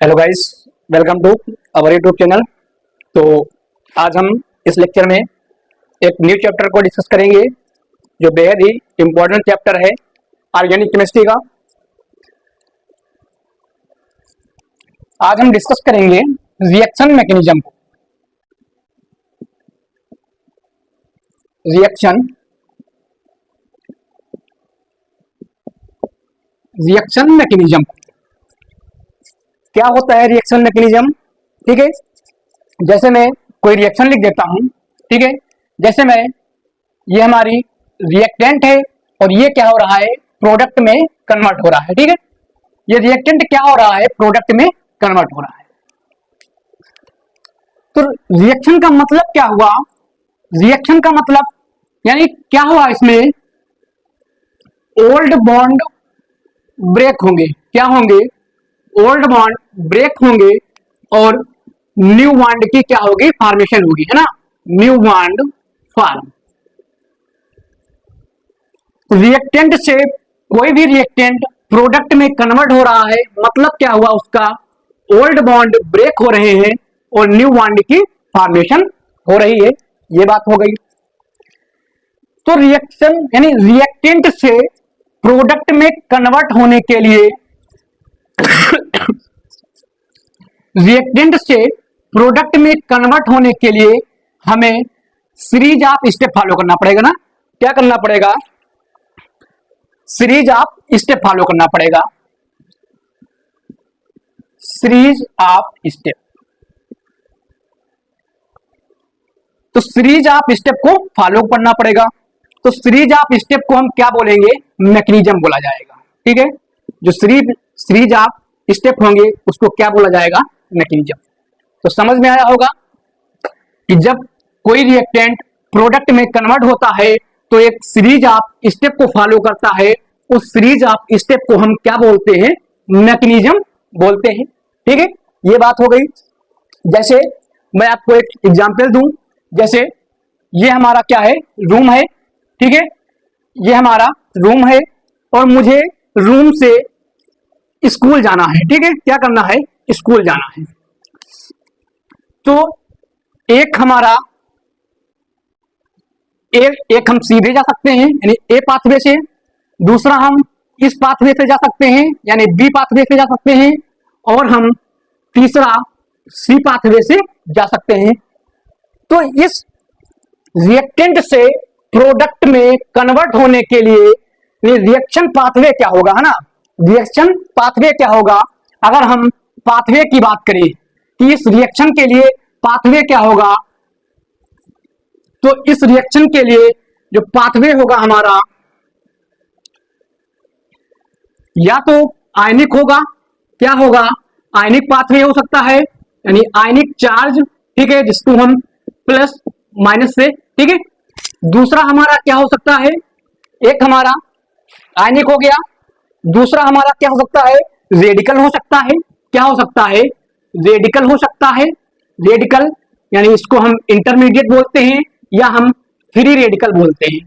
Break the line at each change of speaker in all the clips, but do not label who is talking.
Hello guys, welcome to our YouTube channel. तो आज हम इस लेक्चर में एक न्यू चैप्टर को डिस्कस करेंगे जो बेहद ही इम्पोर्टेंट चैप्टर है ऑर्गेनिक केमिस्ट्री का। आज हम डिस्कस करेंगे रिएक्शन मैकेनिज्म को। रिएक्शन मैकेनिज्म क्या होता है? रिएक्शन मैकेनिज्म, ठीक है। जैसे मैं कोई रिएक्शन लिख देता हूं, ठीक है। जैसे मैं ये हमारी रिएक्टेंट है और ये क्या हो रहा है, प्रोडक्ट में कन्वर्ट हो रहा है, ठीक है। ये रिएक्टेंट क्या हो रहा है, प्रोडक्ट में कन्वर्ट हो रहा है। तो रिएक्शन का मतलब क्या हुआ? रिएक्शन का मतलब यानी क्या हुआ, इसमें ओल्ड बॉन्ड ब्रेक होंगे। क्या होंगे? ओल्ड बॉन्ड ब्रेक होंगे और न्यू बॉन्ड की क्या होगी, फॉर्मेशन होगी, है ना। New bond form. रिएक्टेंट से कोई भी रिएक्टेंट प्रोडक्ट में कन्वर्ट हो रहा है, मतलब क्या हुआ, उसका ओल्ड बॉन्ड ब्रेक हो रहे हैं और न्यू बॉन्ड की फॉर्मेशन हो रही है। ये बात हो गई। तो रिएक्शन यानी रिएक्टेंट से प्रोडक्ट में कन्वर्ट होने के लिए रिएक्टेंट से प्रोडक्ट में कन्वर्ट होने के लिए हमें सीरीज ऑफ स्टेप फॉलो करना पड़ेगा ना। क्या करना पड़ेगा? सीरीज ऑफ स्टेप फॉलो करना पड़ेगा। Series of step. तो सीरीज ऑफ स्टेप को फॉलो करना पड़ेगा। तो सीरीज ऑफ स्टेप को हम क्या बोलेंगे? मैकेनिज्म बोला जाएगा, ठीक है। जो सीरीज ऑफ स्टेप होंगे उसको क्या बोला जाएगा? मैकेनिज्म। तो समझ में आया होगा कि जब कोई रिएक्टेंट प्रोडक्ट में कन्वर्ट होता है तो एक सीरीज ऑफ स्टेप को फॉलो करता है। उस सीरीज ऑफ स्टेप को हम क्या बोलते हैं? मैकेनिज्म बोलते हैं, ठीक है। ये बात हो गई। जैसे मैं आपको एक एग्जांपल दूं। जैसे ये हमारा क्या है, रूम है, ठीक है। ये हमारा रूम है और मुझे रूम से स्कूल जाना है, ठीक है। क्या करना है? स्कूल जाना है। तो एक हमारा एक हम सीधे जा सकते हैं यानी ए पाथवे से, दूसरा हम इस पाथवे से जा सकते हैं यानी बी पाथवे से जा सकते हैं, और हम तीसरा सी पाथवे से जा सकते हैं। तो इस रिएक्टेंट से प्रोडक्ट में कन्वर्ट होने के लिए रिएक्शन पाथवे क्या होगा, है ना। रिएक्शन पाथवे क्या होगा? अगर हम पाथवे की बात करें कि इस रिएक्शन के लिए पाथवे क्या होगा, तो इस रिएक्शन के लिए जो पाथवे होगा हमारा, या तो आयनिक होगा। क्या होगा? आयनिक पाथवे हो सकता है यानी आयनिक चार्ज, ठीक है, जिसको हम प्लस माइनस से, ठीक है। दूसरा हमारा क्या हो सकता है? एक हमारा आयनिक हो गया, दूसरा हमारा क्या हो सकता है? रेडिकल हो सकता है। क्या हो सकता है? रेडिकल हो सकता है। रेडिकल यानी इसको हम इंटरमीडिएट बोलते हैं या हम फ्री रेडिकल बोलते हैं।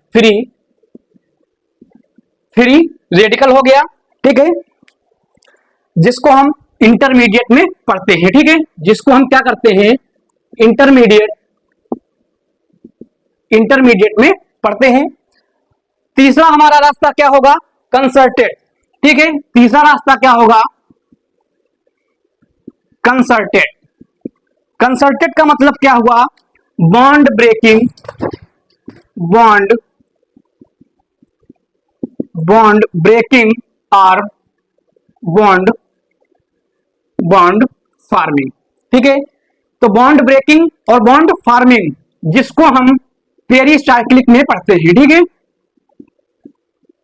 फ्री रेडिकल हो गया, ठीक है, जिसको हम इंटरमीडिएट में पढ़ते हैं, ठीक है। जिसको हम क्या करते हैं? इंटरमीडिएट में पढ़ते हैं। तीसरा हमारा रास्ता क्या होगा? कंसर्टेड, ठीक है। तीसरा रास्ता क्या होगा? कंसर्टेड। कंसर्टेड का मतलब क्या हुआ? बॉन्ड ब्रेकिंग, बॉन्ड ब्रेकिंग और बॉन्ड फार्मिंग, ठीक है। तो बॉन्ड ब्रेकिंग और बॉन्ड फार्मिंग जिसको हम पेरिसाइक्लिक में पढ़ते हैं, ठीक है।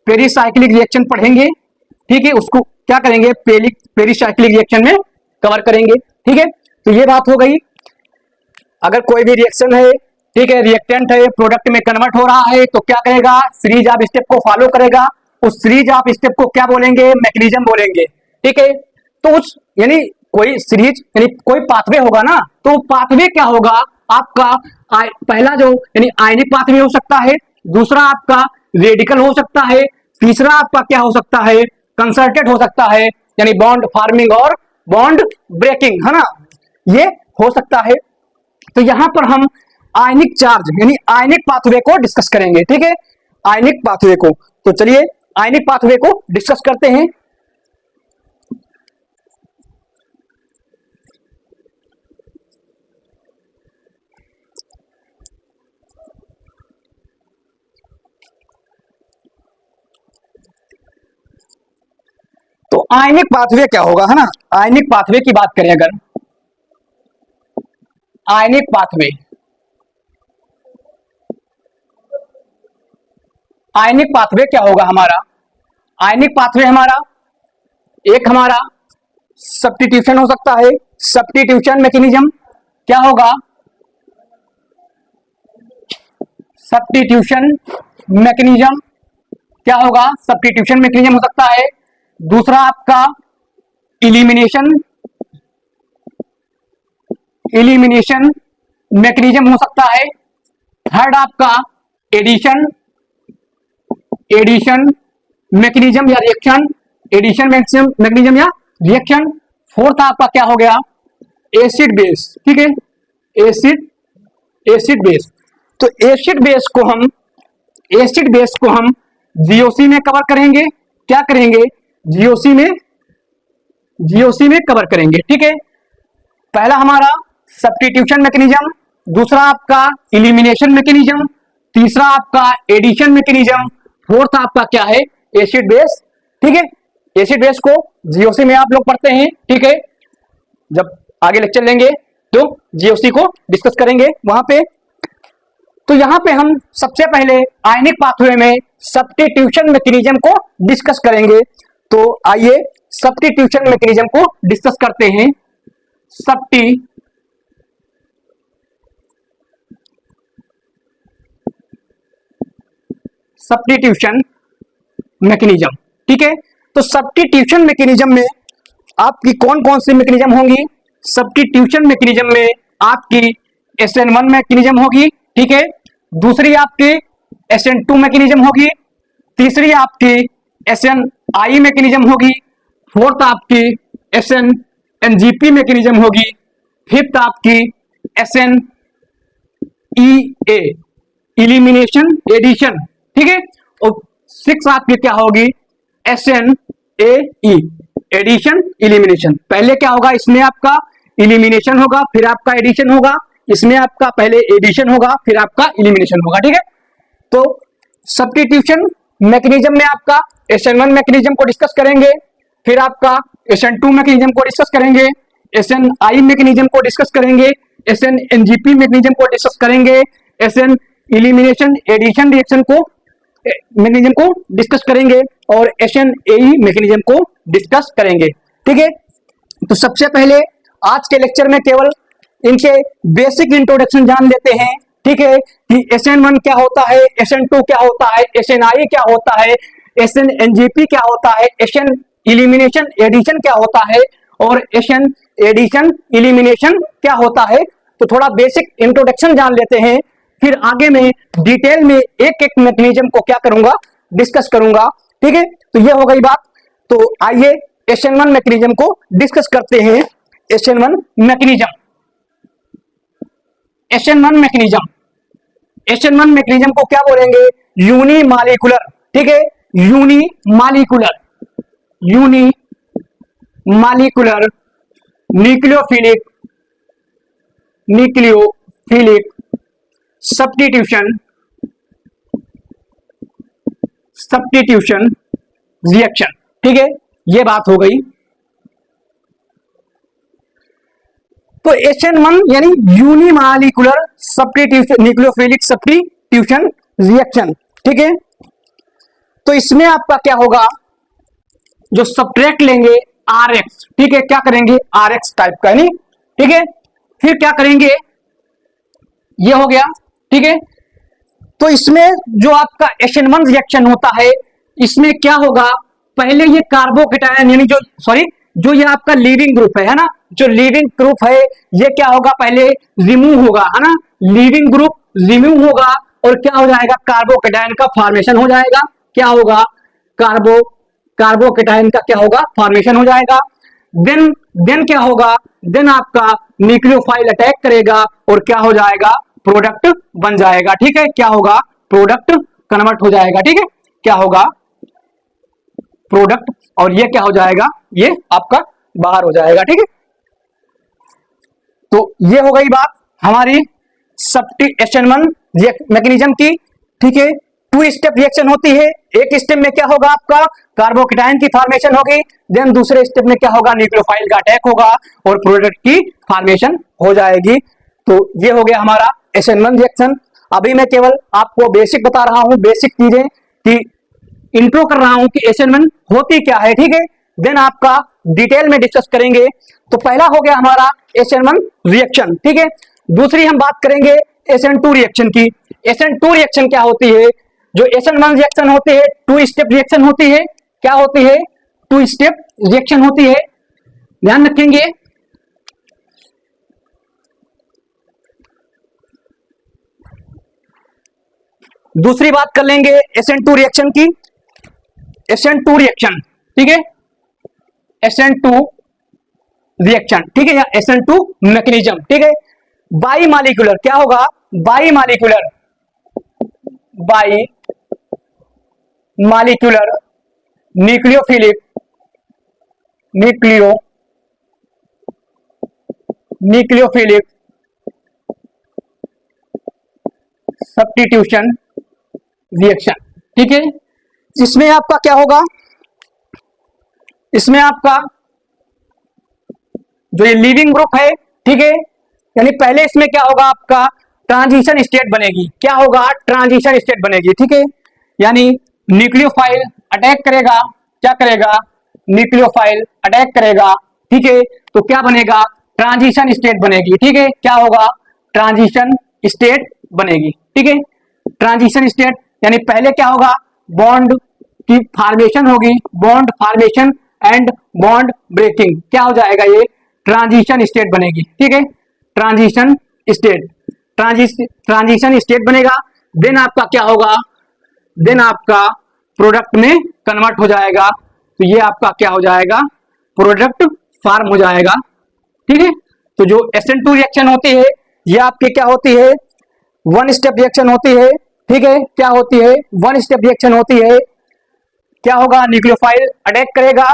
पेरिसाइक्लिक रिएक्शन पढ़ेंगे, ठीक है। उसको क्या करेंगे? पेरिसाइक्लिक रिएक्शन में कवर करेंगे, ठीक है। तो ये बात हो गई। अगर कोई भी रिएक्शन है, ठीक है, रिएक्टेंट है, प्रोडक्ट में कन्वर्ट हो रहा है, तो क्या करेगा? सीरीज ऑफ स्टेप को फॉलो करेगा। उस सीरीज ऑफ स्टेप को क्या बोलेंगे? मैकेनिज्म बोलेंगे, ठीक है। तो उस यानी कोई सीरीज यानी कोई पाथवे होगा ना, तो पाथवे क्या होगा आपका? पहला जो यानी आयनिक पाथवे हो सकता है, दूसरा आपका रेडिकल हो सकता है, तीसरा आपका क्या हो सकता है? कंसर्टेड हो सकता है यानी बॉन्ड फार्मिंग और बॉन्ड ब्रेकिंग, है ना, ये हो सकता है। तो यहां पर हम आयनिक चार्ज यानी आयनिक पाथवे को डिस्कस करेंगे, ठीक है, आयनिक पाथवे को। तो चलिए आयनिक पाथवे को डिस्कस करते हैं। तो आयनिक पाथवे क्या होगा, है ना, आयनिक पाथवे की बात करें अगर, आयनिक पाथवे, आयनिक पाथवे क्या होगा हमारा, आयनिक पाथवे हमारा एक हमारा सब्स्टिट्यूशन हो सकता है, सब्स्टिट्यूशन मैकेनिज्म क्या होगा, सब्स्टिट्यूशन मैकेनिज्म क्या होगा, सब्स्टिट्यूशन मैकेनिज्म हो सकता है। दूसरा आपका इलिमिनेशन, इलिमिनेशन मैकेनिज्म हो सकता है। थर्ड आपका एडिशन, एडिशन मैकेनिज्म या रिएक्शन, एडिशन मैकेनिज्म या रिएक्शन। फोर्थ आपका क्या हो गया, एसिड बेस, ठीक है, एसिड, एसिड बेस। तो एसिड बेस को हम, एसिड बेस को हम जीओसी में कवर करेंगे, क्या करेंगे, जीओसी में, जीओसी में कवर करेंगे, ठीक है। पहला हमारा सब्स्टिट्यूशन मैकेनिज्म, दूसरा आपका इलिमिनेशन मैकेनिज्म, तीसरा आपका एडिशन मैकेनिज्म, फोर्थ आपका क्या है, एसिड बेस, ठीक है। एसिड बेस को जीओसी में आप लोग पढ़ते हैं, ठीक है, जब आगे लेक्चर लेंगे तो जीओसी को डिस्कस करेंगे वहां पे। तो यहां पे हम सबसे पहले आयनिक पाथवे में सब्स्टिट्यूशन मैकेनिज्म को डिस्कस करेंगे। तो आइए सब्स्टिट्यूशन मैकेनिज्म को डिस्कस करते हैं। सब्स्टिट्यूशन मैकेनिज्म, ठीक है। तो सब्स्टिट्यूशन मैकेनिज्म में आपकी कौन कौन सी मैकेनिज्म होंगी, सब्स्टिट्यूशन मैकेनिज्म में आपकी SN1 मैकेनिज्म होगी, ठीक है, दूसरी आपकी SN2 मैकेनिज्म होगी, तीसरी आपकी SNI मैकेनिज्म होगी, फोर्थ आपकी SNNGP मैकेनिज्म होगी, फिफ्थ आपकी SNEA इलिमिनेशन एडिशन, ठीक है, और सिक्स आपकी क्या होगी, SNAE एडिशन इलिमिनेशन। पहले क्या होगा, इसमें आपका इलिमिनेशन होगा, फिर आपका एडिशन होगा, इसमें आपका पहले एडिशन होगा, फिर आपका इलिमिनेशन होगा, ठीक है। तो सब्स्टिट्यूशन मैकेनिज्म में आपका SN1 मैकेनिज्म को डिस्कस करेंगे, फिर आपका SN2 मैकेनिज्म को डिस्कस करेंगे, SNI मैकेनिज्म को डिस्कस करेंगे, SNNGP मैकेनिज्म को डिस्कस करेंगे, SN इलिमिनेशन एडिशन रिएक्शन को मैकेनिज्म को डिस्कस करेंगे, और SNAE मैकेनिज्म को डिस्कस करेंगे, ठीक है। तो सबसे पहले आज के लेक्चर में केवल इनके बेसिक इंट्रोडक्शन जान लेते हैं, ठीक है, कि SN1 क्या होता है, SN2 क्या होता है, SNI क्या होता है, SNNGP क्या होता है, SN इलिमिनेशन एडिशन क्या होता है, और SN एडिशन इलिमिनेशन क्या होता है। तो थोड़ा बेसिक इंट्रोडक्शन जान लेते हैं, फिर आगे में डिटेल में एक एक मैकेनिज्म को क्या करूंगा, डिस्कस करूंगा, ठीक है। तो ये हो गई बात। तो आइए SN1 मैकेनिज्म को डिस्कस करते हैं। SN1 mechanism, SN1 mechanism, SN1 mechanism को क्या बोलेंगे, यूनिमॉलिक्यूलर, ठीक है, unimolecular, unimolecular nucleophilic, nucleophilic substitution, substitution reaction, ठीक है, ये बात हो गई। तो SN1 यानी unimolecular substitution nucleophilic substitution reaction, ठीक है। तो इसमें आपका क्या होगा, जो सब्ट्रैक्ट लेंगे RX, ठीक है, क्या करेंगे RX टाइप का, नहीं, ठीक है, फिर क्या करेंगे, ये हो गया, ठीक है। तो इसमें जो आपका SN1 रिएक्शन होता है, इसमें क्या होगा, पहले ये कार्बोकेटायन यानी जो जो ये आपका लीडिंग ग्रुप है ना, जो लीडिंग ग्रुप है ये क्या होगा, पहले रिमूव होगा, है ना, लीडिंग ग्रुप रिमूव होगा, और क्या हो जाएगा, कार्बोकेटायन का फॉर्मेशन हो जाएगा, क्या होगा, कार्बोकेटायन का क्या होगा, फॉर्मेशन हो जाएगा। देन देन क्या होगा, देन आपका न्यूक्लियोफाइल अटैक करेगा और क्या हो जाएगा, प्रोडक्ट बन जाएगा। ठीक है, क्या होगा, प्रोडक्ट कन्वर्ट हो जाएगा। ठीक है, क्या होगा, प्रोडक्ट, और ये क्या हो जाएगा, ये आपका बाहर हो जाएगा। ठीक है, तो ये हो गई बात हमारी सब्स्टिट्यूशन मैकेनिज्म की। ठीक है, टू स्टेप रिएक्शन होती है। एक स्टेप में क्या होगा, आपका कार्बोकेटाइन की फॉर्मेशन होगी, देन दूसरे स्टेप में क्या होगा, न्यूक्लियोफाइल का अटैक होगा और प्रोडक्ट की फॉर्मेशन हो जाएगी। तो ये हो गया हमारा SN1 रिएक्शन। अभी मैं केवल आपको बेसिक बता रहा हूं, बेसिक चीजें कि इंट्रो कर रहा हूं कि SN1 होती क्या है। ठीक है, देन आपका डिटेल में डिस्कस करेंगे। तो पहला हो गया हमारा SN1 रिएक्शन। ठीक है, दूसरी हम बात करेंगे SN2 रिएक्शन की। SN2 रिएक्शन क्या होती है, जो SN1 रिएक्शन होती है, टू स्टेप रिएक्शन होती है। क्या होती है, टू स्टेप रिएक्शन होती है, ध्यान रखेंगे। दूसरी बात कर लेंगे SN2 रिएक्शन की। SN2 रिएक्शन, ठीक है, SN2 रिएक्शन, ठीक है, या SN2 मैकेनिज्म। ठीक है, बाई मालिक्यूलर क्या होगा, by molecular, by molecular nucleophilic, nucleophilic substitution reaction. ठीक है, इसमें आपका क्या होगा, इसमें आपका जो ये लीविंग ग्रुप है, ठीक है, यानी पहले इसमें क्या होगा, आपका ट्रांजिशन स्टेट बनेगी। क्या होगा, ट्रांजिशन स्टेट बनेगी। ठीक है, यानी न्यूक्लियोफाइल अटैक करेगा, क्या करेगा, न्यूक्लियोफाइल अटैक करेगा। ठीक है, तो क्या बनेगा, ट्रांजिशन स्टेट बनेगी। ठीक है, क्या होगा, ट्रांजिशन स्टेट बनेगी। ठीक है, ट्रांजिशन स्टेट यानी पहले क्या होगा, बॉन्ड की फॉर्मेशन होगी, bond formation and bond breaking, क्या हो जाएगा, ये ट्रांजिशन स्टेट बनेगी। ठीक है, ट्रांजिशन स्टेट, ट्रांजिशन स्टेट बनेगा। देन आपका क्या होगा, देन आपका प्रोडक्ट में कन्वर्ट हो जाएगा। तो ये आपका क्या हो जाएगा, प्रोडक्ट फॉर्म हो जाएगा। ठीक है, तो जो SN2 रिएक्शन होती है, ये आपकी क्या होती है, वन स्टेप रिएक्शन होती है। ठीक है, क्या होती है, वन स्टेप रिएक्शन होती है। क्या होगा, न्यूक्लियोफाइल अटैक करेगा।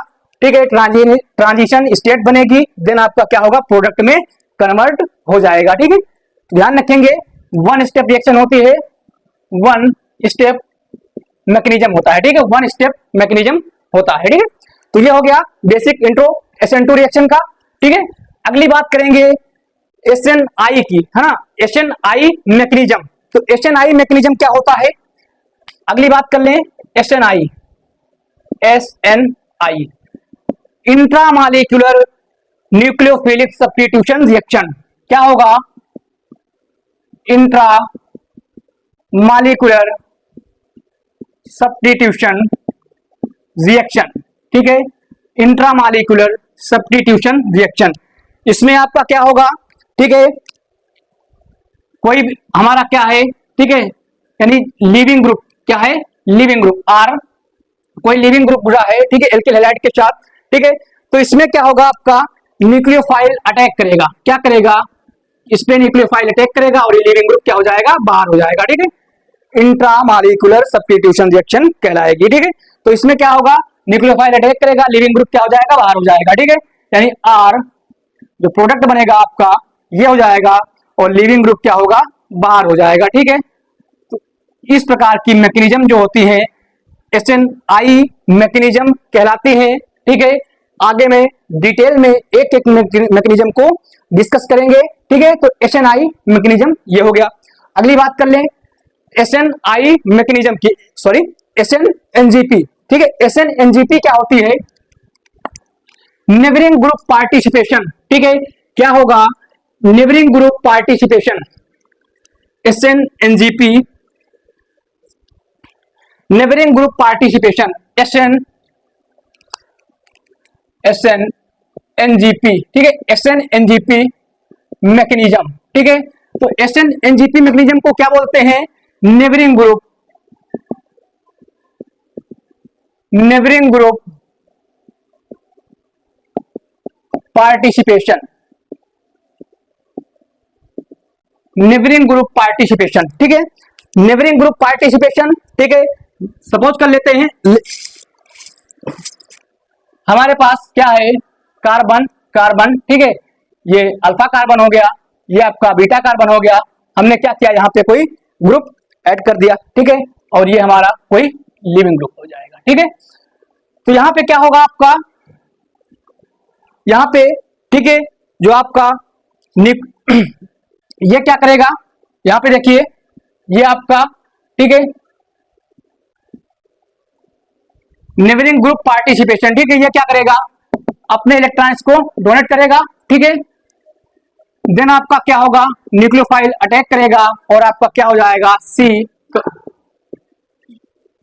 ठीक है, ट्रांजिशन स्टेट बनेगी, देन आपका क्या होगा, प्रोडक्ट में कन्वर्ट हो जाएगा। ठीक है, ध्यान रखेंगे, वन स्टेप रिएक्शन होती है, वन स्टेप मैकेनिज्म होता है। ठीक है, वन स्टेप मैकेनिज्म होता है। ठीक है, तो ये हो गया बेसिक इंट्रो SN2 रिएक्शन का। ठीक है, अगली बात करेंगे SNI की, है ना, SNI मैकेनिज्म। तो SNI मैकेनिज्म क्या होता है, अगली बात कर लें। SNI, intramolecular nucleophilic substitution reaction. क्या होगा, इंट्रा मॉलिक्यूलर सब्स्टिट्यूशन रिएक्शन। ठीक है, इंट्रामॉलिक्यूलर सब्स्टिट्यूशन रिएक्शन, इसमें आपका क्या होगा, ठीक है, कोई हमारा क्या है, ठीक है, यानी लिविंग ग्रुप, क्या है, लिविंग ग्रुप R, कोई लिविंग ग्रुप जुड़ा है, ठीक है, एल्किल हैलाइड के साथ। ठीक है, तो इसमें क्या होगा, आपका न्यूक्लियोफाइल अटैक करेगा। क्या करेगा, इस पे न्यूक्लियोफाइल अटैक करेगा और ये लिविंग ग्रुप क्या हो जाएगा, बाहर हो जाएगा। ठीक है, इंट्रामॉलिक्यूलर सब्स्टिट्यूशन रिएक्शन कहलाएगी। ठीक है, तो इसमें क्या होगा, न्यूक्लियोफाइल अटैक करेगा, लिविंग ग्रुप क्या हो जाएगा, बाहर हो जाएगा। ठीक है, यानी R जो प्रोडक्ट बनेगा आपका, ये हो जाएगा और लिविंग ग्रुप क्या होगा, बाहर हो जाएगा। ठीक है, तो इस प्रकार की मैकेनिज्म जो होती है SNI मैकेनिज्म कहलाती है। ठीक है, आगे में डिटेल में एक एक मैकेनिज्म को डिस्कस करेंगे। ठीक है, तो SNI मैकेनिज्म ये हो गया। अगली बात कर लें SNI मैकेनिज्म की, सॉरी SNNGP। ठीक है, SNNGP क्या होती है, नेबरिंग ग्रुप पार्टिसिपेशन। ठीक है, क्या होगा, neighbouring group participation, SNNGP, neighbouring group participation, SNNGP। ठीक है, SNNGP मैकेनिज्म। ठीक है, तो SNNGP मैकेनिज्म को क्या बोलते हैं, neighbouring group, neighbouring group participation, neighbouring group participation, ठीक है, नेबरिंग ग्रुप पार्टिसिपेशन, ठीक है। सपोज कर लेते हैं हमारे पास क्या है, कार्बन कार्बन, ठीक है, ये अल्फा कार्बन हो गया, ये आपका बीटा कार्बन हो गया, हमने क्या किया यहाँ पे कोई ग्रुप ऐड कर दिया, ठीक है, और ये हमारा कोई लिविंग ग्रुप हो जाएगा, ठीक है। तो यहाँ पे क्या होगा आपका, यहाँ पे, ठीक है, जो आपका ये क्या करेगा, यहाँ पे देखिए, ये आपका, ठीक है, नेबरिंग ग्रुप पार्टिसिपेशन, ठीक है, ये क्या करेगा, अपने इलेक्ट्रॉन्स को डोनेट करेगा, ठीक है। देन आपका क्या होगा, न्यूक्लियोफाइल अटैक करेगा और आपका क्या हो जाएगा, सी,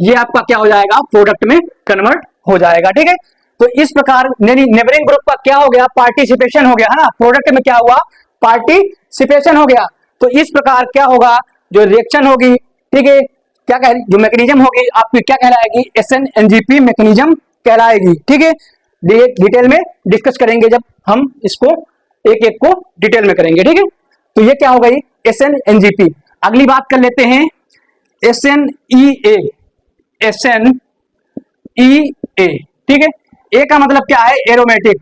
ये आपका क्या हो जाएगा, प्रोडक्ट में कन्वर्ट हो जाएगा, ठीक है। तो इस प्रकार नेबरिंग ग्रुप का क्या हो गया, पार्टिसिपेशन हो गया, है ना, प्रोडक्ट में क्या हुआ, पार्टिसिपेशन हो गया। तो इस प्रकार क्या होगा, जो रिएक्शन होगी, ठीक है, क्या कह, जो मैकेनिज्म होगी आपकी क्या कहलाएगी, SN-NGP मैकेनिज्म कहलाएगी, ठीक है। डिटेल में डिस्कस करेंगे जब हम इसको एक एक को डिटेल में करेंगे, ठीक है। तो ये क्या हो गई, SN-NGP। अगली बात कर लेते हैं SNEA, SNEA, ठीक है। ए का मतलब क्या है, एरोमेटिक,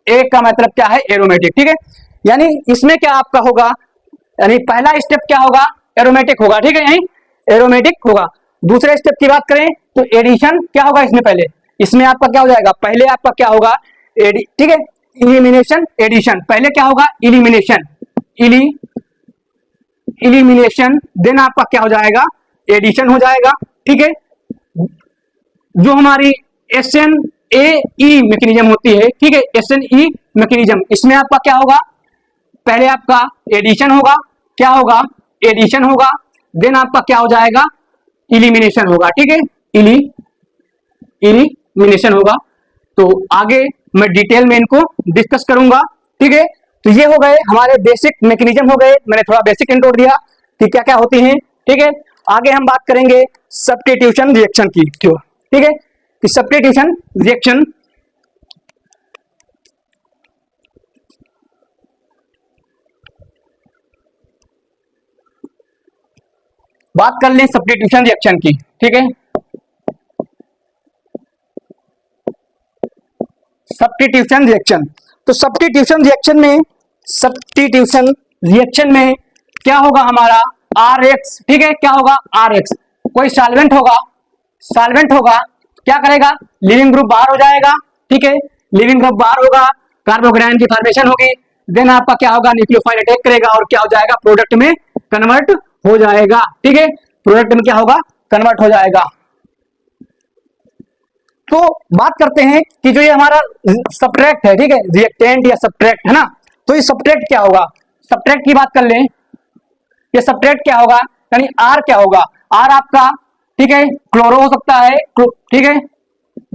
ए का मतलब क्या है, एरोमेटिक, ठीक है। यानी इसमें क्या आपका होगा, यानी पहला स्टेप क्या होगा, एरोमेटिक होगा, ठीक है, यही एरोमेटिक होगा। दूसरे स्टेप की बात करें तो एडिशन क्या होगा, इसमें पहले, इसमें आपका क्या हो जाएगा, पहले आपका क्या होगा, ठीक है, इलिमिनेशन एडिशन, पहले क्या होगा, इलिमिनेशन, इलिमिनेशन, देन आपका क्या हो जाएगा, एडिशन हो जाएगा, ठीक है। जो हमारी SNAE मैकेनिज्म होती है, ठीक है, SNE मैकेनिज्म, इसमें आपका क्या होगा, पहले आपका एडिशन होगा, क्या होगा, एडिशन होगा, देन आपका क्या हो जाएगा, इलिमिनेशन होगा, ठीक है, इलिमिनेशन होगा। तो आगे मैं डिटेल में इनको डिस्कस करूंगा, ठीक है। तो ये हो गए हमारे बेसिक मैकेनिज्म हो गए, मैंने थोड़ा बेसिक इंट्रो दिया कि क्या क्या होती हैं, ठीक है। आगे हम बात करेंगे सब्स्टिट्यूशन रिएक्शन की, ठीक है, कि सब्स्टिट्यूशन रिएक्शन, बात कर लें सब्स्टिट्यूशन रिएक्शन की, ठीक है। सब्स्टिट्यूशन रिएक्शन, तो सब्स्टिट्यूशन रिएक्शन में क्या होगा हमारा, RX, ठीक है, क्या होगा, RX, कोई सॉल्वेंट होगा, क्या करेगा, लिविंग ग्रुप बाहर हो जाएगा, ठीक है, लिविंग ग्रुप बाहर होगा, कार्बोकेटायन की फॉर्मेशन होगी, देन आपका क्या होगा, न्यूक्लियोफाइल अटैक करेगा और क्या हो जाएगा, प्रोडक्ट में कन्वर्ट हो जाएगा, ठीक है, प्रोडक्ट में क्या होगा, कन्वर्ट हो जाएगा। तो बात करते हैं कि जो ये हमारा सब्ट्रैक्ट है, ठीक है, रिएक्टेंट या सब्ट्रैक्ट है ना, तो ये सब्ट्रैक्ट क्या होगा, सब्ट्रैक्ट की बात कर लें, ये सब्ट्रैक्ट क्या होगा, यानी R क्या होगा, R आपका, ठीक है, क्लोरो हो सकता है, ठीक है,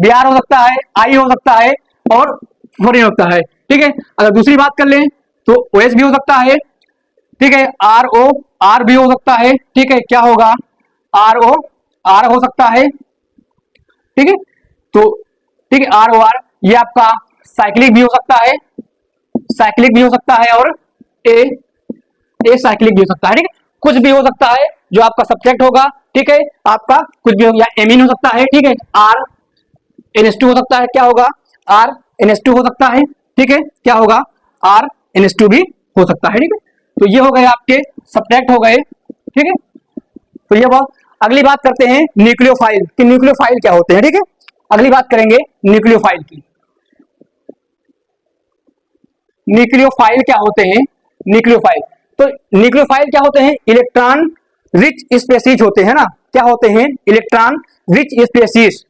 Br हो सकता है, I हो सकता है और फ्लोरीन होता है, ठीक है। अगर दूसरी बात कर लें तो OH भी हो सकता है, ठीक है, RO, R भी हो सकता है, ठीक है, क्या होगा, RO, R हो सकता है, ठीक है। तो ठीक है, ROR, ये आपका साइक्लिक भी हो सकता है, साइक्लिक भी हो सकता है और ए साइक्लिक भी हो सकता है, ठीक है, कुछ भी हो सकता है जो आपका सब्जेक्ट होगा, ठीक है, आपका कुछ भी हो, या एमीन हो सकता है, ठीक है, RNH2 हो सकता है, क्या होगा, RNH2 हो सकता है, ठीक है, क्या होगा, RNH2 भी हो सकता है, ठीक है। तो ये हो गए आपके सब्जेक्ट हो गए, ठीक है। तो ये बहुत, अगली बात करते हैं न्यूक्लियोफाइल कि न्यूक्लियोफाइल क्या होते हैं, ठीक है, अगली बात करेंगे न्यूक्लियोफाइल की। न्यूक्लियोफाइल क्या होते हैं, न्यूक्लियोफाइल, तो न्यूक्लियोफाइल क्या होते हैं, इलेक्ट्रॉन रिच स्पेसीज होते हैं ना, क्या होते हैं, electron rich species,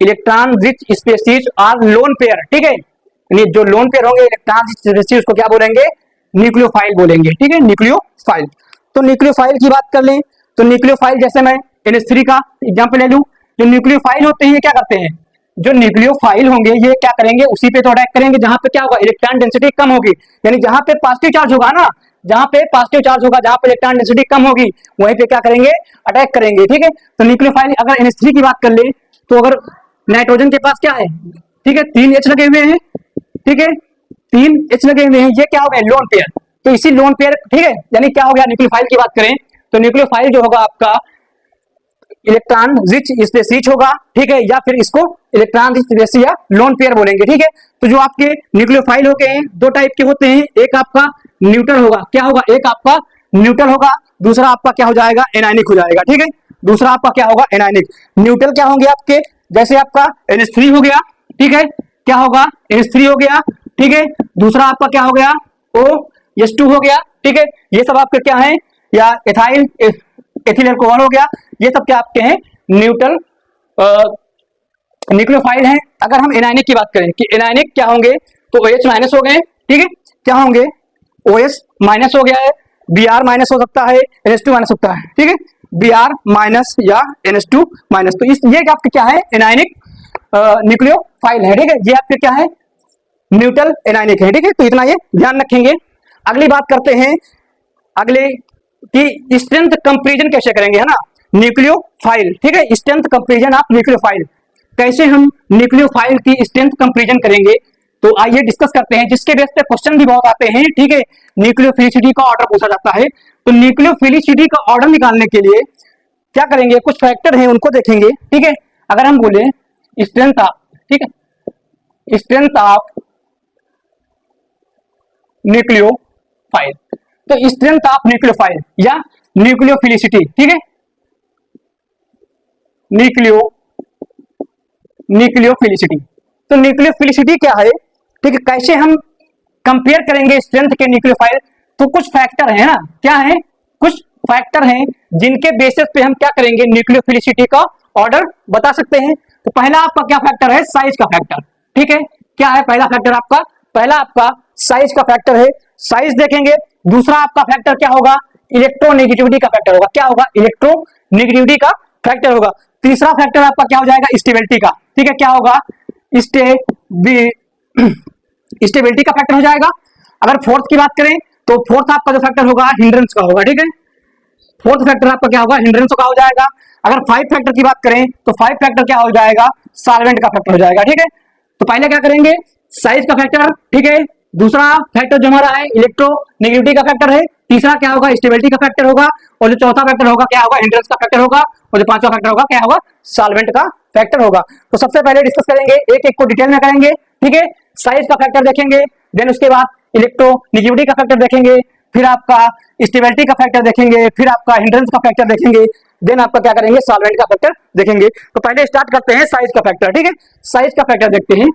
electron rich species are lone pair, ठीक है, जो लोन पेयर होंगे इलेक्ट्रॉन रिच स्पेसीज को क्या बोलेंगे, न्यूक्लियोफाइल बोलेंगे, ठीक है, न्यूक्लियोफाइल। तो न्यूक्लियोफाइल की बात कर लें तो न्यूक्लियोफाइल, जैसे मैं NH3 का एग्जांपल ले लूं, जो न्यूक्लियोफाइल होते हैं ये क्या करते हैं, जो न्यूक्लियोफाइल होंगे ये क्या करेंगे, उसी पे तो अटैक करेंगे जहां पे क्या होगा, इलेक्ट्रॉन डेंसिटी कम होगी, यानी जहां पे पॉजिटिव चार्ज होगा ना, जहां पे पॉजिटिव चार्ज होगा, जहां पे इलेक्ट्रॉन डेंसिटी कम होगी वहीं पे क्या करेंगे, अटैक करेंगे, ठीक है। तो न्यूक्लियोफाइल, अगर NH3 की बात कर ले तो अगर नाइट्रोजन के पास क्या है, ठीक है, 3 H लगे हुए हैं, ठीक है, 3 H लगे हुए हैं, ये क्या हो गए लोन पेयर। तो इसी लोन पेयर, ठीक है, यानी क्या हो गया, न्यूक्लियोफाइल की बात करें तो न्यूक्लियोफाइल जो होगा आपका इलेक्ट्रॉन रिच स्पेसीज होगा, ठीक है, या फिर इसको इलेक्ट्रॉन रिच स्पेसीज या लोन पेयर बोलेंगे, ठीक है। तो जो आपके न्यूक्लियोफाइल हो गए हैं, दो टाइप के होते हैं, एक आपका न्यूट्रल होगा, क्या होगा, एक आपका न्यूट्रल होगा, दूसरा आपका क्या हो जाएगा, एनायनिक हो जाएगा, ठीक है। दूसरा आपका क्या होगा, एनायनिक। न्यूट्रल क्या होंगे आपके, जैसे आपका NH3 हो गया, ठीक है, क्या होगा, NH3 हो गया, ठीक है। दूसरा आपका क्या हो गया, OH2 हो गया, ठीक है। ये सब आपके क्या है, या एथाइल एथिल अल्कोहल हो गया, ये सब क्या आपके हैं, न्यूट्रल न्यूक्लियोफाइल हैं। अगर हम एनायनिक की बात करें कि एनायनिक क्या होंगे, तो OH माइनस हो गए, ठीक है, क्या होंगे, OH माइनस हो गया है, Br माइनस हो सकता है, NH2 माइनस सकता है, ठीक है, Br माइनस या NH2 माइनस। तो इस ये आपके क्या है, एनायनिक न्यूक्लियोफाइल है, ठीक है, ये आपके क्या है, न्यूट्रल एनायनिक है, ठीक है। तो इतना ये ध्यान रखेंगे। अगली बात करते हैं, अगले कि स्ट्रेंथ कंपैरिजन कैसे करेंगे, है ना, न्यूक्लियोफाइल, ठीक है, स्ट्रेंथ कंपैरिजन ऑफ न्यूक्लियोफाइल, कैसे हम न्यूक्लियोफाइल की स्ट्रेंथ कंपैरिजन करेंगे, तो आइए डिस्कस करते हैं, जिसके बेस पे क्वेश्चन भी बहुत आते हैं, ठीक है। न्यूक्लियोफिलिसिटी का ऑर्डर पूछा जाता है, तो न्यूक्लियोफिलिसिटी का ऑर्डर निकालने के लिए क्या करेंगे, कुछ फैक्टर हैं उनको देखेंगे, ठीक है। अगर हम बोले स्ट्रेंथ ऑफ, ठीक है, स्ट्रेंथ ऑफ न्यूक्लियोफाइल, तो स्ट्रेंथ ऑफ न्यूक्लियोफाइल या न्यूक्लियोफिलिसिटी, ठीक है, न्यूक्लियोफिलिसिटी। तो न्यूक्लियोफिलिसिटी क्या है, ठीक है, कैसे हम कंपेयर करेंगे स्ट्रेंथ के न्यूक्लियोफाइल, तो कुछ फैक्टर है ना, क्या है, कुछ फैक्टर हैं जिनके बेसिस पे हम क्या करेंगे, न्यूक्लियोफिलिसिटी का ऑर्डर बता सकते हैं। तो पहला आपका क्या फैक्टर है, साइज का फैक्टर, ठीक है, क्या है पहला फैक्टर आपका, पहला आपका साइज का फैक्टर है, साइज देखेंगे। दूसरा आपका फैक्टर क्या होगा, इलेक्ट्रोनेगेटिविटी का फैक्टर होगा, क्या होगा, इलेक्ट्रोनेगेटिविटी का फैक्टर होगा। तीसरा फैक्टर आपका क्या हो जाएगा, स्टेबिलिटी का, ठीक है, क्या होगा, स्टेबिलिटी का फैक्टर हो जाएगा। अगर फोर्थ की बात करें तो फोर्थ आपका जो फैक्टर होगा हिंड्रेंस का होगा, ठीक है, फोर्थ फैक्टर आपका क्या होगा, हिंड्रेंस का हो जाएगा। अगर 5 फैक्टर की बात करें तो 5 फैक्टर क्या हो जाएगा, सॉल्वेंट का फैक्टर हो जाएगा, ठीक है। तो पहले क्या करेंगे, साइज का फैक्टर, ठीक है। दूसरा फैक्टर जो हमारा है इलेक्ट्रोनेगेटिविटी का फैक्टर है। तीसरा क्या होगा, स्टेबिलिटी का फैक्टर होगा। और जो चौथा फैक्टर होगा क्या होगा, हिंड्रेंस का फैक्टर होगा। और जो पांचवा फैक्टर होगा क्या होगा, सॉल्वेंट का फैक्टर होगा। तो सबसे पहले डिस्कस करेंगे, एक एक को डिटेल में करेंगे, ठीक है। साइज का फैक्टर देखेंगे, देन उसके बाद इलेक्ट्रोनेगेटिविटी का फैक्टर देखेंगे, फिर आपका स्टेबिलिटी का फैक्टर देखेंगे, फिर आपका हिंड्रेंस का फैक्टर देखेंगे, देन आपका क्या करेंगे, सॉल्वेंट का फैक्टर देखेंगे। तो पहले स्टार्ट करते हैं साइज का फैक्टर, ठीक है। साइज का फैक्टर देखते हैं,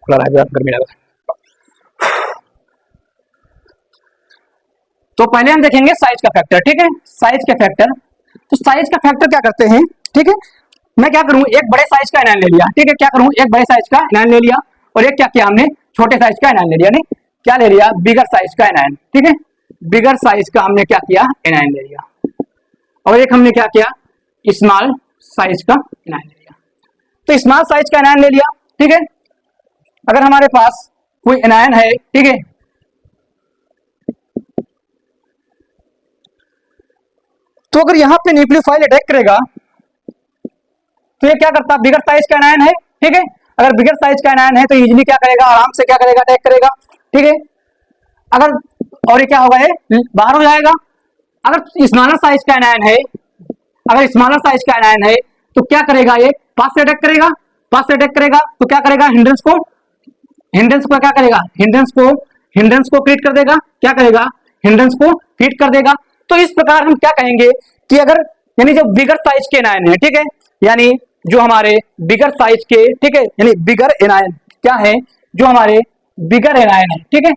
गर्मी लग रहा है। तो पहले हम देखेंगे साइज का फैक्टर, ठीक है। साइज का फैक्टर, तो साइज का फैक्टर क्या करते हैं, ठीक है। मैं क्या करूं, एक बड़े साइज का एनायन ले लिया, ठीक है, क्या करूं, एक बड़े साइज का एनायन ले लिया, और एक क्या किया हमने, छोटे साइज का एनायन ले लिया, नहीं क्या ले लिया, बिगर साइज का एनायन, ठीक है। बिगर साइज का हमने क्या किया, एनायन ले लिया, और एक हमने क्या किया, स्मॉल साइज का एनायन ले लिया। तो स्मॉल साइज का एनायन ले लिया, ठीक है। अगर हमारे पास कोई एनायन है, ठीक है, तो अगर यहां पे न्यूक्लियोफाइल अटैक करेगा तो ये क्या करता है, बिगर साइज का एनायन है, ठीक है। अगर बिगर साइज का एनायन है तो इजीली क्या करेगा, आराम से क्या करेगा, अटैक करेगा, ठीक है। अगर और ये क्या होगा, ये बाहर हो जाएगा। अगर स्मॉलर साइज का एनायन है, अगर स्मॉलर साइज का एनायन है तो क्या करेगा, ये पास से अटैक करेगा, पास से अटैक करेगा तो क्या करेगा, हिंड्रेंस को क्या करेगा, हिंड्रेंस को क्रिएट कर देगा, क्या करेगा, हिंड्रेंस को क्रिएट कर देगा। तो इस प्रकार हम क्या कहेंगे कि अगर यानी जो बिगर साइज के एनायन है, ठीक है, यानी जो हमारे बिगर साइज के, ठीक है, यानी बिगर एनायन क्या है, जो हमारे बिगर एनायन है, ठीक है,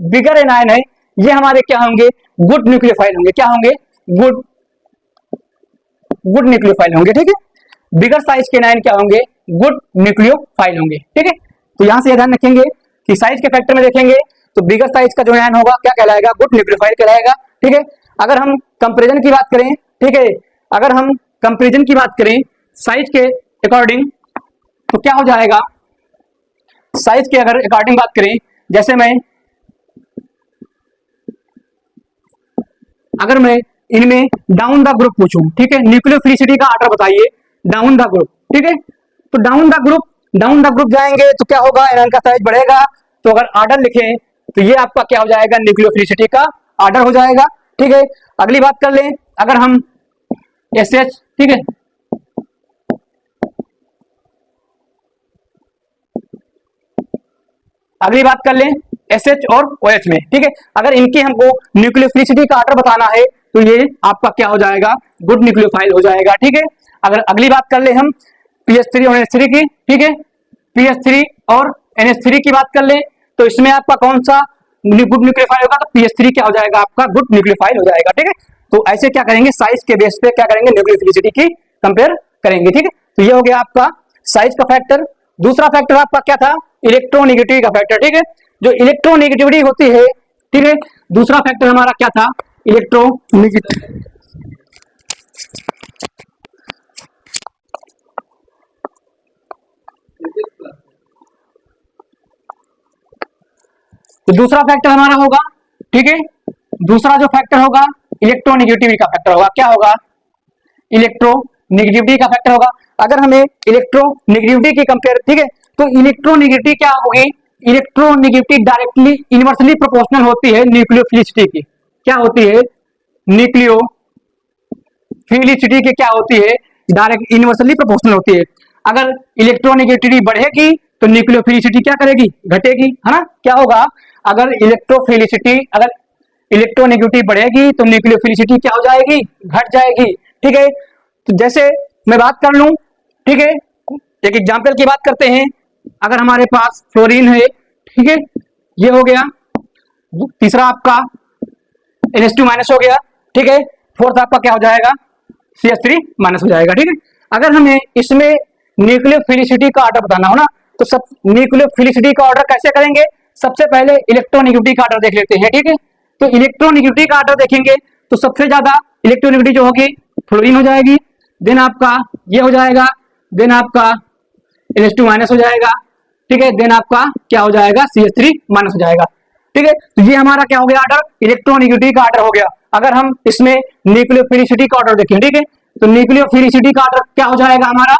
बिगर एनायन है, ये हमारे क्या होंगे, गुड न्यूक्लियोफाइल होंगे, क्या होंगे, गुड न्यूक्लियोफाइल होंगे, ठीक है। बिगर साइज के एनायन क्या होंगे, गुड न्यूक्लियोफाइल होंगे, ठीक है। तो यहां से ध्यान रखेंगे कि साइज के फैक्टर में देखेंगे तो बिगर साइज का जो एनायन होगा क्या कहलाएगा, गुड न्यूक्लियोफाइल कहलाएगा, ठीक है। अगर हम कंपैरिजन की बात करें, ठीक है, अगर हम कंपैरिजन की बात करें साइज के अकॉर्डिंग तो क्या हो जाएगा, साइज के अगर अकॉर्डिंग बात करें, जैसे अगर मैं इनमें डाउन द ग्रुप पूछूं, ठीक है, न्यूक्लियोफिलिसिटी का ऑर्डर बताइए, डाउन द ग्रुप, ठीक है। तो डाउन द ग्रुप जाएंगे तो क्या होगा, एनॉन का साइज बढ़ेगा। तो अगर ऑर्डर लिखें तो ये आपका क्या हो जाएगा, न्यूक्लियोफिलिसिटी का ऑर्डर हो जाएगा, ठीक है। अगली बात कर लें, अगर हम SH, ठीक है, अगली बात कर लें SH और OH में, ठीक है। अगर इनकी हमको न्यूक्लियोफिलिसिटी का ऑर्डर बताना है तो ये आपका क्या हो जाएगा, गुड न्यूक्लियोफाइल हो जाएगा, ठीक है। अगर अगली बात कर ले हम PH3 और NH3 की, ठीक है, PH3 और NH3 की बात कर ले तो इसमें आपका कौन सा गुड न्यूक्लियोफाइल होगा, तो PH3 क्या हो जाएगा, आपका गुड न्यूक्लियोफाइल हो जाएगा, ठीक है। तो ऐसे क्या करेंगे, साइज के बेस पे क्या करेंगे, न्यूक्लियोफिलिसिटी की कंपेयर करेंगे, ठीक है। तो ये हो गया आपका साइज का फैक्टर। दूसरा फैक्टर आपका क्या था, इलेक्ट्रोनेगेटिविटी का फैक्टर, ठीक है। जो इलेक्ट्रोनेगेटिविटी होती है, ठीक है, दूसरा फैक्टर हमारा क्या था, इलेक्ट्रोनेगेटिविटी। तो दूसरा फैक्टर हमारा होगा, ठीक है, दूसरा जो फैक्टर होगा इलेक्ट्रोनेगेटिविटी का फैक्टर होगा, क्या होगा, इलेक्ट्रोनेगेटिविटी का फैक्टर होगा। अगर हमें इलेक्ट्रोनेगेटिविटी की कंपेयर, ठीक है, तो इलेक्ट्रोनेगेटिविटी क्या होगी, इलेक्ट्रोनेगेटिविटी डायरेक्टली इनवर्सली प्रोपोर्शनल होती है न्यूक्लियोफिलिसिटी की, क्या होती है, न्यूक्लियोफिलिसिटी की क्या होती है, डायरेक्ट इनवर्सली प्रोपोर्शनल होती है। अगर इलेक्ट्रोनेगेटिविटी बढ़ेगी तो न्यूक्लियोफिलिसिटी क्या करेगी, घटेगी, है ना, क्या होगा, अगर इलेक्ट्रोनेगेटिविटी बढ़ेगी तो न्यूक्लियोफिलिसिटी क्या हो जाएगी, घट जाएगी, ठीक है। तो जैसे मैं बात कर लूं, ठीक है, एक एग्जांपल की बात करते हैं। अगर हमारे पास फ्लोरीन है, ठीक है, ये हो गया, तीसरा आपका NH2 माइनस हो गया, ठीक है, फोर्थ आपका क्या हो जाएगा, CH3 माइनस हो जाएगा, ठीक है। अगर हमें इसमें न्यूक्लियोफिलिसिटी का ऑर्डर बताना हो ना, तो सब न्यूक्लियोफिलिसिटी का ऑर्डर कैसे करेंगे, सबसे पहले इलेक्ट्रोनेगेटिविटी का ऑर्डर देख लेते हैं, ठीक है। तो इलेक्ट्रोनेगेटिविटी का ऑर्डर देखेंगे तो सबसे ज्यादा इलेक्ट्रोनेगेटिविटी जो होगी फ्लोरीन हो जाएगी, देन आपका ये हो जाएगा, देन आपका NH2 माइनस हो जाएगा, ठीक है, देन आपका क्या हो जाएगा, CH3 माइनस हो जाएगा, ठीक है। तो ये हमारा क्या हो गया ऑर्डर, इलेक्ट्रोनेगेटिविटी का ऑर्डर हो गया। अगर हम इसमें न्यूक्लियोफिलिसिटी का ऑर्डर देखें, ठीक है, तो न्यूक्लियोफिलिसिटी का ऑर्डर क्या हो जाएगा हमारा,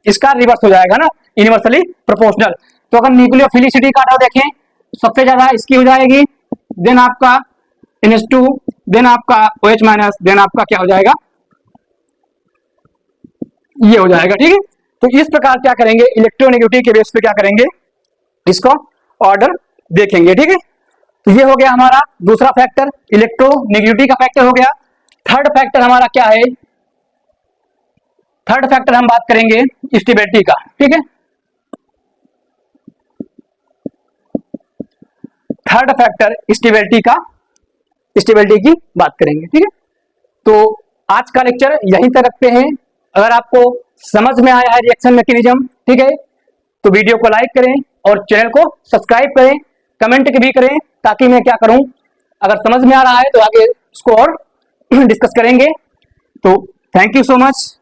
इसका रिवर्स हो जाएगा ना, इनवर्सली प्रोपोर्शनल। तो अगर न्यूक्लियोफिलिसिटी का ऑर्डर देखें सबसे ज्यादा इसकी हो जाएगी, देन आपका NH2, देन आपका OH माइनस, देन आपका क्या हो जाएगा, ये हो जाएगा, ठीक है। तो इस प्रकार क्या करेंगे, इलेक्ट्रोनेगेटिविटी के बेस पे क्या करेंगे, इसको ऑर्डर देखेंगे, ठीक है। तो ये हो गया हमारा दूसरा फैक्टर, इलेक्ट्रोनेगेटिविटी का फैक्टर हो गया। थर्ड फैक्टर हमारा क्या है, थर्ड फैक्टर हम बात करेंगे स्टेबिलिटी का, ठीक है। थर्ड फैक्टर स्टेबिलिटी की बात करेंगे, ठीक है। तो आज का लेक्चर यहीं तक रखते हैं। अगर आपको समझ में आया है रिएक्शन मैकेनिज्म, ठीक है, तो वीडियो को लाइक करें और चैनल को सब्सक्राइब करें, कमेंट भी करें, ताकि मैं क्या करूं, अगर समझ में आ रहा है तो आगे इसको और डिस्कस करेंगे। तो थैंक यू सो मच।